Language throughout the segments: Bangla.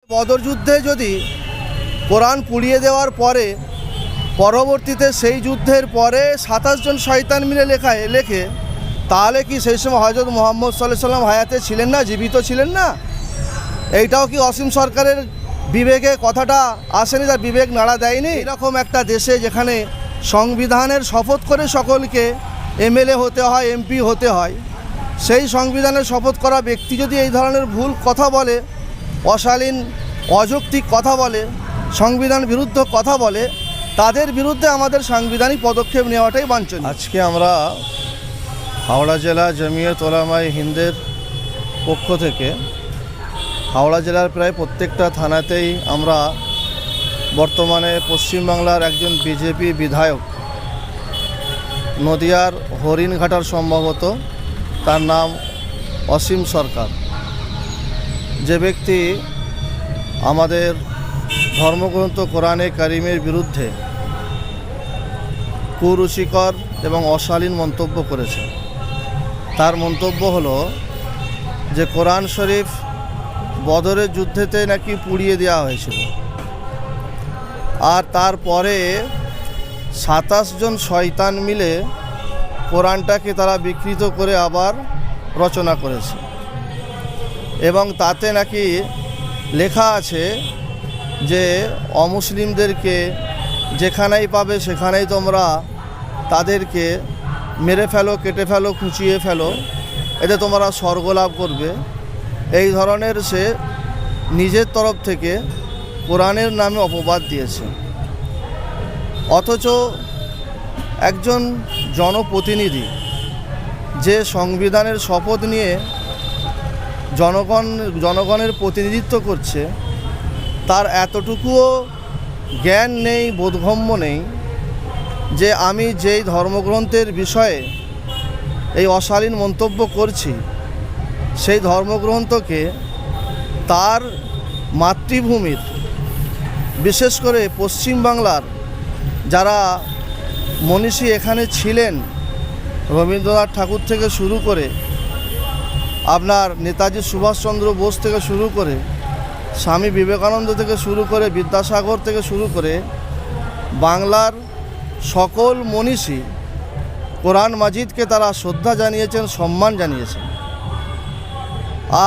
বদর যুদ্ধে যদি কোরআন পুড়িয়ে দেওয়ার পরে পরবর্তীতে সেই যুদ্ধের পরে 27 জন শয়তান মিলে লেখে, তাহলে কি সেই সময় হযরত মুহাম্মদ সাল্লাল্লাহু আলাইহি ওয়াসাল্লাম হায়াতে ছিলেন না, জীবিত ছিলেন না? এইটাও কি অসীম সরকারের বিবেকে কথাটা আসেনি, তার বিবেক নাড়া দেয়নি? এরকম একটা দেশে যেখানে সংবিধানের শপথ করে সকলকে এমএলএ হতে হয়, এমপি হতে হয়, সেই সংবিধানের শপথ করা ব্যক্তি যদি এই ধরনের ভুল কথা বলে, অশালীন অযৌক্তিক কথা বলে, সংবিধান বিরুদ্ধ কথা বলে, তাদের বিরুদ্ধে আমাদের সাংবিধানিক পদক্ষেপ নেওয়াটাই বাঞ্ছনীয়। আজকে আমরা হাওড়া জেলা জমিয়ত উলামায়ে হিন্দের পক্ষ থেকে হাওড়া জেলার প্রায় প্রত্যেকটা থানাতেই আমরা বর্তমানে পশ্চিমবাংলার একজন বিজেপি বিধায়ক, নদিয়ার হরিণঘাটার সম্ভবত, তার নাম অসীম সরকার, যে ব্যক্তি আমাদের ধর্মগ্রন্থ কোরআনে কারিমের বিরুদ্ধে কুরুচিকর এবং অশালীন মন্তব্য করেছে। তার মন্তব্য হলো যে কোরআন শরীফ বদরের যুদ্ধেতে নাকি পুড়িয়ে দেওয়া হয়েছিল, আর তারপরে 27 জন শয়তান মিলে কোরআনটাকে তারা বিকৃত করে আবার রচনা করেছে, এবং তাতে নাকি লেখা আছে যে অমুসলিমদেরকে যেখানেই পাবে সেখানেই তোমরা তাদেরকে মেরে ফেলো, কেটে ফেলো, খুঁচিয়ে ফেলো, এতে তোমরা স্বর্গ লাভ করবে। এই ধরনের সে নিজের তরফ থেকে কোরআনের নামে অপবাদ দিয়েছে। অথচ একজন জনপ্রতিনিধি যে সংবিধানের শপথ নিয়ে জনগণের প্রতিনিধিত্ব করছে, তার এতটুকুও জ্ঞান নেই, বোধগম্য নেই যে আমি যেই ধর্মগ্রন্থের বিষয়ে এই অশালীন মন্তব্য করছি, সেই ধর্মগ্রন্থকে তার মাতৃভূমির, বিশেষ করে পশ্চিমবাংলার যারা মনীষী এখানে ছিলেন, রবীন্দ্রনাথ ঠাকুর থেকে শুরু করে আপনার নেতাজি সুভাষচন্দ্র বোস থেকে শুরু করে স্বামী বিবেকানন্দ থেকে শুরু করে বিদ্যাসাগর থেকে শুরু করে বাংলার সকল মনীষী কোরআন মাজিদকে তারা শ্রদ্ধা জানিয়েছেন, সম্মান জানিয়েছেন।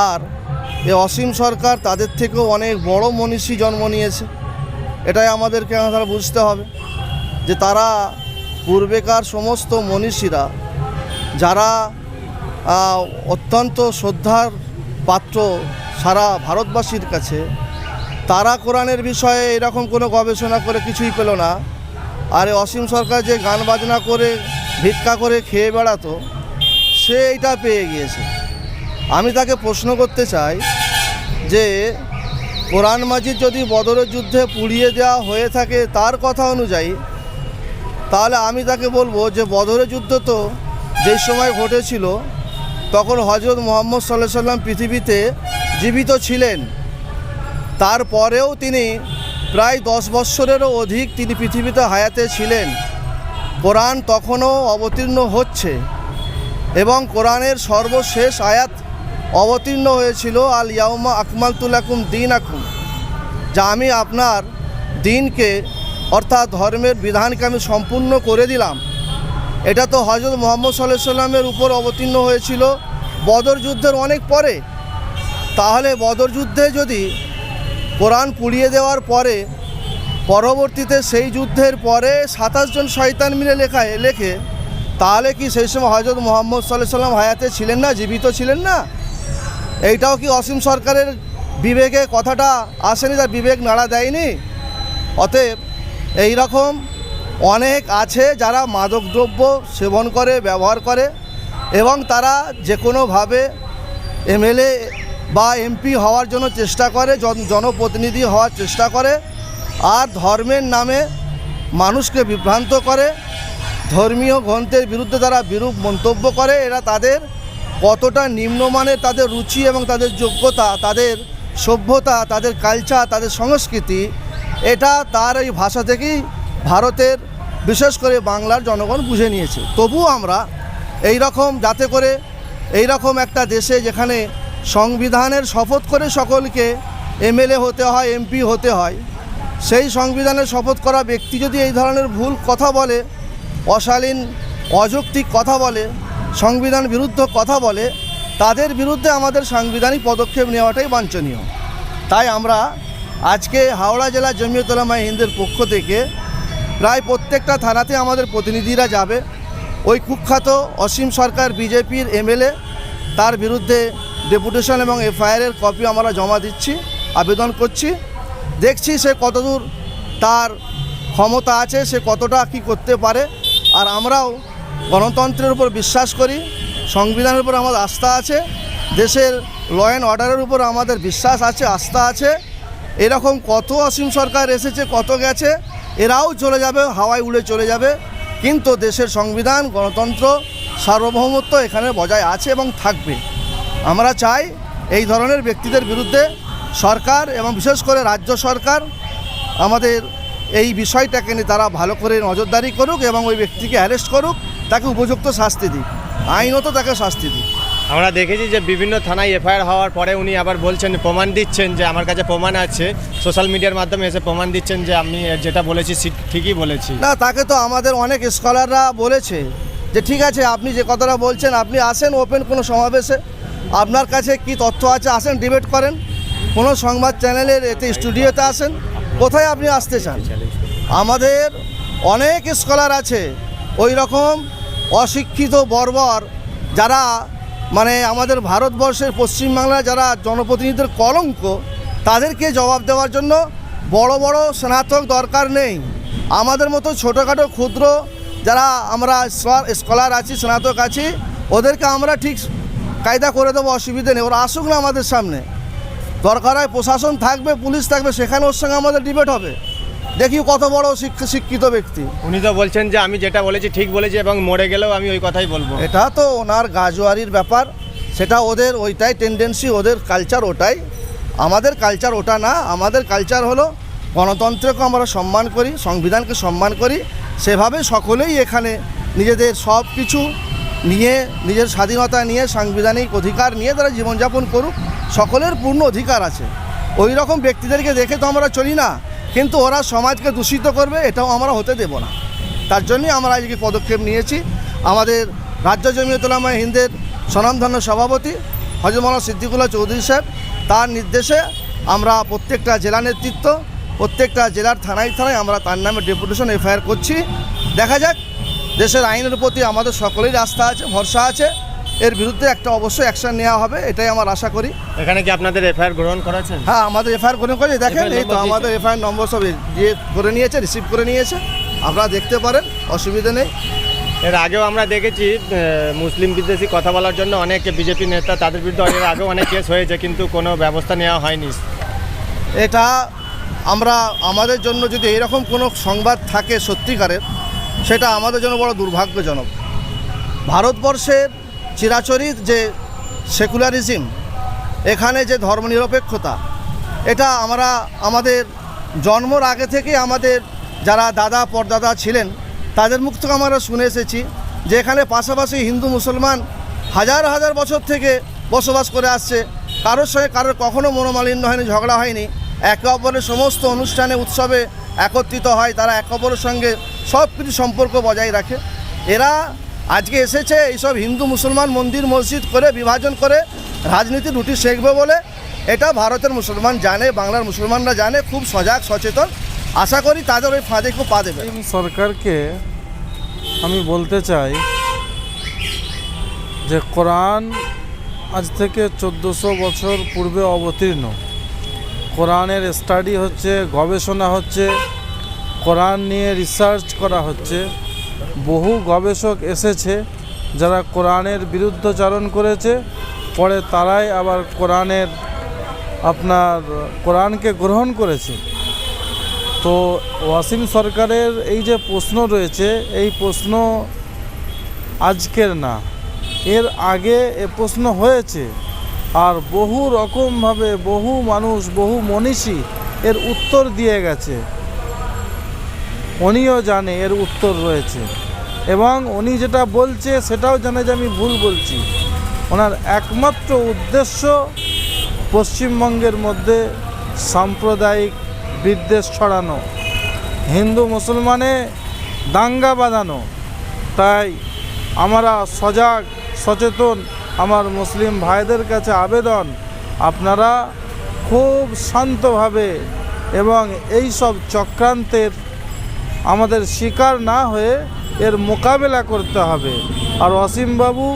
আর এ অসীম সরকার তাদের থেকেও অনেক বড় মনীষী জন্ম নিয়েছে। এটাই আমাদেরকে বুঝতে হবে যে তারা পূর্বেকার সমস্ত মনীষীরা যারা অত্যন্ত শ্রদ্ধার পাত্র সারা ভারতবাসীর কাছে, তারা কোরআনের বিষয়ে এরকম কোনো গবেষণা করে কিছুই পেল না। আর অসীম সরকার যে গান বাজনা করে ভিক্ষা করে খেয়ে বেড়াতো, সে এইটা পেয়ে গিয়েছে। আমি তাকে প্রশ্ন করতে চাই যে কোরআন মাজিদ যদি বদরের যুদ্ধে পুড়িয়ে দেওয়া হয়ে থাকে তার কথা অনুযায়ী, তাহলে আমি তাকে বলবো যে বদরের যুদ্ধ তো যেই সময় ঘটেছিল তখন হযরত মুহাম্মদ সাল্লাল্লাহু আলাইহি ওয়াসাল্লাম পৃথিবীতে জীবিত ছিলেন। তারপরেও তিনি প্রায় 10 বৎসরেরও অধিক তিনি পৃথিবীতে হায়াতে ছিলেন। কোরআন তখনও অবতীর্ণ হচ্ছে, এবং কোরআনের সর্বশেষ আয়াত অবতীর্ণ হয়েছিল আল ইয়াউমা আকমালতু লাকুম দীনাকুম, যা আমি আপনার দিনকে অর্থাৎ ধর্মের বিধানকে আমি সম্পূর্ণ করে দিলাম। এটা তো হযরত মুহাম্মদ সাল্লাল্লাহু আলাইহি ওয়াসাল্লামের উপর অবতীর্ণ হয়েছিল বদর যুদ্ধের অনেক পরে। তাহলে বদর যুদ্ধে যদি কোরআন পুড়িয়ে দেওয়ার পরে পরবর্তীতে সেই যুদ্ধের পরে 27 জন শয়তান মিলে লেখে, তাহলে কি সেই সময় হযরত মুহাম্মদ সাল্লাল্লাহু আলাইহি ওয়াসাল্লাম হায়াতে ছিলেন না, জীবিত ছিলেন না? এইটাও কি অসীম সরকারের বিবেকে কথাটা আসেনি, তার বিবেক নাড়া দেয়নি? অতএব এই রকম অনেক আছে যারা মাদকদ্রব্য সেবন করে, ব্যবহার করে, এবং তারা যে কোনোভাবে এমএলএ বা এমপি হওয়ার জন্য চেষ্টা করে, জনপ্রতিনিধি হওয়ার চেষ্টা করে, আর ধর্মের নামে মানুষকে বিভ্রান্ত করে, ধর্মীয় গ্রন্থের বিরুদ্ধে তারা বিরূপ মন্তব্য করে। এরা তাদের কতটা নিম্নমানের তাদের রুচি এবং তাদের যোগ্যতা, তাদের সভ্যতা, তাদের কালচার, তাদের সংস্কৃতি, এটা তার এই ভাষা থেকেই ভারতের বিশেষ করে বাংলার জনগণ বুঝে নিয়েছে। তবুও আমরা এই রকম যাতে করে এই রকম একটা দেশে যেখানে সংবিধানের শপথ করে সকলকে এমএলএ হতে হয়, এমপি হতে হয়, সেই সংবিধানে শপথ করা ব্যক্তি যদি এই ধরনের ভুল কথা বলে, অশালীন অযৌক্তিক কথা বলে, সংবিধান বিরুদ্ধ কথা বলে, তাদের বিরুদ্ধে আমাদের সাংবিধানিক পদক্ষেপ নেওয়াটাই বাঞ্ছনীয়। তাই আমরা আজকে হাওড়া জেলা জমিয়ত উলামায়ে হিন্দের পক্ষ থেকে প্রায় প্রত্যেকটা থানাতে আমাদের প্রতিনিধিরা যাবে। ওই কুখ্যাত অসীম সরকার বিজেপির এমএলএ, তার বিরুদ্ধে ডেপুটেশন এবং এফআইআরের কপি আমরা জমা দিচ্ছি, আবেদন করছি। দেখছি সে কতদূর তার ক্ষমতা আছে, সে কতটা কি করতে পারে। আর আমরাও গণতন্ত্রের উপর বিশ্বাস করি, সংবিধানের উপর আমাদের আস্থা আছে, দেশের ল অ্যান্ড অর্ডারের উপর আমাদের বিশ্বাস আছে, আস্থা আছে। এরকম কত অসীম সরকার এসেছে, কত গেছে, এরাও চলে যাবে, হাওয়ায় উড়ে চলে যাবে। কিন্তু দেশের সংবিধান, গণতন্ত্র, সার্বভৌমত্ব এখানে বজায় আছে এবং থাকবে। আমরা চাই এই ধরনের ব্যক্তিদের বিরুদ্ধে সরকার এবং বিশেষ করে রাজ্য সরকার আমাদের এই বিষয়টাকে নিয়ে তারা ভালো করে নজরদারি করুক এবং ওই ব্যক্তিকে অ্যারেস্ট করুক, তাকে উপযুক্ত শাস্তি দিক, আইনত তাকে শাস্তি দিক। আমরা দেখেছি যে বিভিন্ন থানায় এফআইআর হওয়ার পরে উনি আবার বলছেন, প্রমাণ দিচ্ছেন যে আমার কাছে প্রমাণ আছে, সোশ্যাল মিডিয়ার মাধ্যমে এসে প্রমাণ দিচ্ছেন যে আমি যেটা বলেছি ঠিকই বলেছি। না, তাকে তো আমাদের অনেক স্কলাররা বলেছে যে ঠিক আছে, আপনি যে কথাটা বলছেন, আপনি আসেন ওপেন কোনো সমাবেশে, আপনার কাছে কি তথ্য আছে আসেন, ডিবেট করেন, কোনো সংবাদ চ্যানেলের এতে স্টুডিওতে আসেন, কোথায় আপনি আসতে চান। আমাদের অনেক স্কলার আছে ওই রকম অশিক্ষিত বর্বর, যারা মানে আমাদের ভারতবর্ষের পশ্চিমবাংলার যারা জনপ্রতিনিধিদের কলঙ্ক, তাদেরকে জবাব দেওয়ার জন্য বড় বড় স্নাতক দরকার নেই। আমাদের মতো ছোটোখাটো ক্ষুদ্র যারা আমরা স্কলার আছি, স্নাতক আছি, ওদেরকে আমরা ঠিক কায়দা করে দেবো, অসুবিধে নেই। ওরা আসুক না আমাদের সামনে, দরকার হয় প্রশাসন থাকবে, পুলিশ থাকবে, সেখানে ওর সঙ্গে আমাদের ডিবেট হবে, দেখি কত বড় শিক্ষিত ব্যক্তি। উনি তো বলছেন যে আমি যেটা বলেছি ঠিক বলেছি এবং মরে গেলেও আমি ওই কথাই বলবো। এটা তো ওনার গাজোয়ারির ব্যাপার, সেটা ওদের ওইটাই টেন্ডেন্সি, ওদের কালচার ওটাই। আমাদের কালচার ওটা না। আমাদের কালচার হলো গণতন্ত্রকে আমরা সম্মান করি, সংবিধানকে সম্মান করি, সেভাবে সকলেই এখানে নিজেদের সব কিছু নিয়ে, নিজের স্বাধীনতা নিয়ে, সাংবিধানিক অধিকার নিয়ে তারা জীবনযাপন করুক, সকলের পূর্ণ অধিকার আছে। ওই রকম ব্যক্তিদেরকে দেখে তো আমরা চলি না, কিন্তু ওরা সমাজকে দূষিত করবে, এটাও আমরা হতে দেব না। তার জন্যই আমরা আজকে পদক্ষেপ নিয়েছি। আমাদের রাজ্য জমিয়ত উলামায়ে হিন্দের স্বনামধন্য সভাপতি হযরত মাওলানা সিদ্দিকুল্লাহ চৌধুরী সাহেব, তার নির্দেশে আমরা প্রত্যেকটা জেলা নেতৃত্ব, প্রত্যেকটা জেলার থানায় থানায় আমরা তার নামে ডেপুটেশন এফআইআর করছি। দেখা যাক, দেশের আইনের প্রতি আমাদের সকলেরই আস্থা আছে, ভরসা আছে, এর বিরুদ্ধে একটা অবশ্যই অ্যাকশন নেওয়া হবে, এটাই আমার আশা করি। এখানে কি আপনাদের এফআইআর গ্রহণ করেছেন? হ্যাঁ, আমাদের এফআইআর গ্রহণ করে দেখেন, এই তো আমাদের এফআইআর নম্বর সব দিয়ে করে নিয়েছে, রিসিভ করে নিয়েছে, আপনারা দেখতে পারেন, অসুবিধা নেই। এর আগেও আমরা দেখেছি মুসলিম বিদ্বেষী কথা বলার জন্য অনেক বিজেপি নেতা, তাদের বিরুদ্ধে এর আগেও অনেক কেস হয়েছে, কিন্তু কোনো ব্যবস্থা নেওয়া হয়নি। এটা আমরা আমাদের জন্য যদি এরকম কোনো সংবাদ থাকে সত্যিকারের, সেটা আমাদের জন্য বড় দুর্ভাগ্যজনক। ভারতবর্ষের চিরাচরিত যে সেকুলারিজম, এখানে যে ধর্মনিরপেক্ষতা, এটা আমরা আমাদের জন্মর আগে থেকে আমাদের যারা দাদা পরদাদা ছিলেন তাদের মুখ থেকে আমরা শুনে এসেছি যে এখানে পাশাপাশি হিন্দু মুসলমান হাজার হাজার বছর থেকে বসবাস করে আসছে, কারোর সঙ্গে কারোর কখনো মনোমালিন্য হয়নি, ঝগড়া হয়নি, একে অপরের সমস্ত অনুষ্ঠানে উৎসবে একত্রিত হয়, তারা একে অপরের সঙ্গে সব কিছু সম্পর্ক বজায় রাখে। এরা আজকে এসেছে এইসব হিন্দু মুসলমান মন্দির মসজিদ করে বিভাজন করে রাজনীতির রুটি শেখবে বলে, এটা ভারতের মুসলমান জানে, বাংলার মুসলমানরা জানে, খুব সজাগ সচেতন। আশা করি তাদের ওই ফাঁদে কেউ পা দেবে। সরকারকে আমি বলতে চাই যে কোরআন আজ থেকে 1400 বছর পূর্বে অবতীর্ণ, কোরআনের স্টাডি হচ্ছে, গবেষণা হচ্ছে, কোরআন নিয়ে রিসার্চ করা হচ্ছে। বহু গবেষক এসেছে যারা কোরআনের বিরুদ্ধচারণ করেছে, পরে তারাই আবার কোরআনকে গ্রহণ করেছে। তো ওয়াসিম সরকারের এই যে প্রশ্ন রয়েছে, এই প্রশ্ন আজকের না, এর আগে এ প্রশ্ন হয়েছে, আর বহু রকমভাবে বহু মানুষ, বহু মনীষী এর উত্তর দিয়ে গেছে। উনিও জানে এর উত্তর রয়েছে, এবং উনি যেটা বলছে সেটাও জানে যে আমি ভুল বলছি। ওনার একমাত্র উদ্দেশ্য পশ্চিমবঙ্গের মধ্যে সাম্প্রদায়িক বিদ্বেষ ছড়ানো, হিন্দু মুসলমানে দাঙ্গা বাঁধানো। তাই আমরা সজাগ সচেতন আমার মুসলিম ভাইদের কাছে আবেদন, আপনারা খুব শান্তভাবে এবং এই সব চক্রান্তের আমাদের শিকার না হয়ে এর মোকাবেলা করতে হবে। আর অসীমবাবু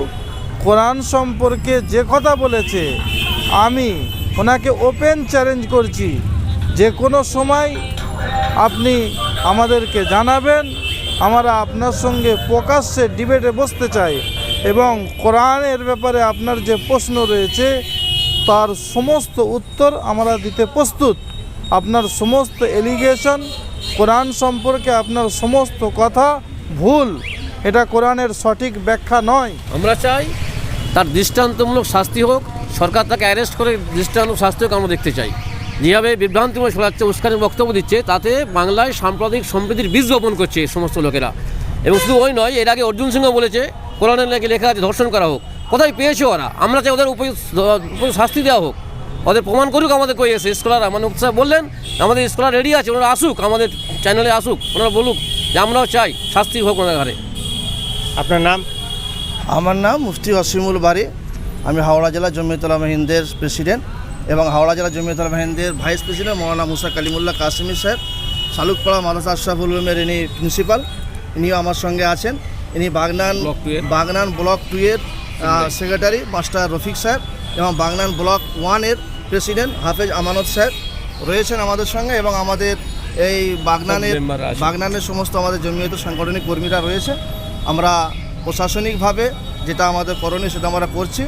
কোরআন সম্পর্কে যে কথা বলেছে, আমি ওনাকে ওপেন চ্যালেঞ্জ করছি, যে কোনো সময় আপনি আমাদেরকে জানাবেন, আমরা আপনার সঙ্গে প্রকাশ্যে ডিবেটে বসতে চাই এবং কোরআনের ব্যাপারে আপনার যে প্রশ্ন রয়েছে তার সমস্ত উত্তর আমরা দিতে প্রস্তুত। আপনার সমস্ত এলিগেশন কোরআন সম্পর্কে আপনার সমস্ত কথা ভুল, এটা কোরআনের সঠিক ব্যাখ্যা নয়। আমরা চাই তার দৃষ্টান্তমূলক শাস্তি হোক, সরকার তাকে অ্যারেস্ট করে দৃষ্টান্তমূলক শাস্তি হোক আমরা দেখতে চাই। যেভাবে বিভ্রান্তিময় শোনাচ্ছে, উস্কানির বক্তব্য দিচ্ছে, তাতে বাংলায় সাম্প্রদায়িক সম্প্রীতির বীজ বপন করছে এই সমস্ত লোকেরা। এবং শুধু ওই নয়, এর আগে অর্জুন সিংহ বলেছে কোরআনের নাকি লেখা আছে ধর্ষণ করা হোক। কোথায় পেয়েছে ওরা? আমরা চাই ওদের উপযুক্ত শাস্তি দেওয়া হোক, ওদের প্রমাণ করুক আমাদের কই এসে স্কলাররা। মানে স্যার বললেন আমাদের স্কলার রেডি আছে, ওনারা আসুক, আমাদের চ্যানেলে আসুক, ওনারা বলুক যে আমরাও চাই শাস্তি হোক ওনার ঘরে। আপনার নাম? আমার নাম মুফতি অসীমুল বারী। আমি হাওড়া জেলা জমিয়তুল উলামা হিন্দের প্রেসিডেন্ট এবং হাওড়া জেলা জমিয়তুল উলামা হিন্দের ভাইস প্রেসিডেন্ট মৌলানা মুসা কালিমুল্লাহ কাসিমি সাহেব, শালুকপাড়া মাদ্রাসা আশরাফুল উলুমের ইনি প্রিন্সিপাল, ইনিও আমার সঙ্গে আছেন। ইনি বাগনান ব্লক 2 এর সেক্রেটারি মাস্টার রফিক সাহেব এবং বাগনান ব্লক 1 এর প্রেসিডেন্ট হাফেজ আমানত সাহেব রয়েছেন আমাদের সঙ্গে, এবং আমাদের এই বাগনানের সমস্ত আমাদের জমিয়তের সাংগঠনিক কর্মীরা রয়েছে। আমরা প্রশাসনিকভাবে যেটা আমাদের করণীয় সেটা আমরা করছি।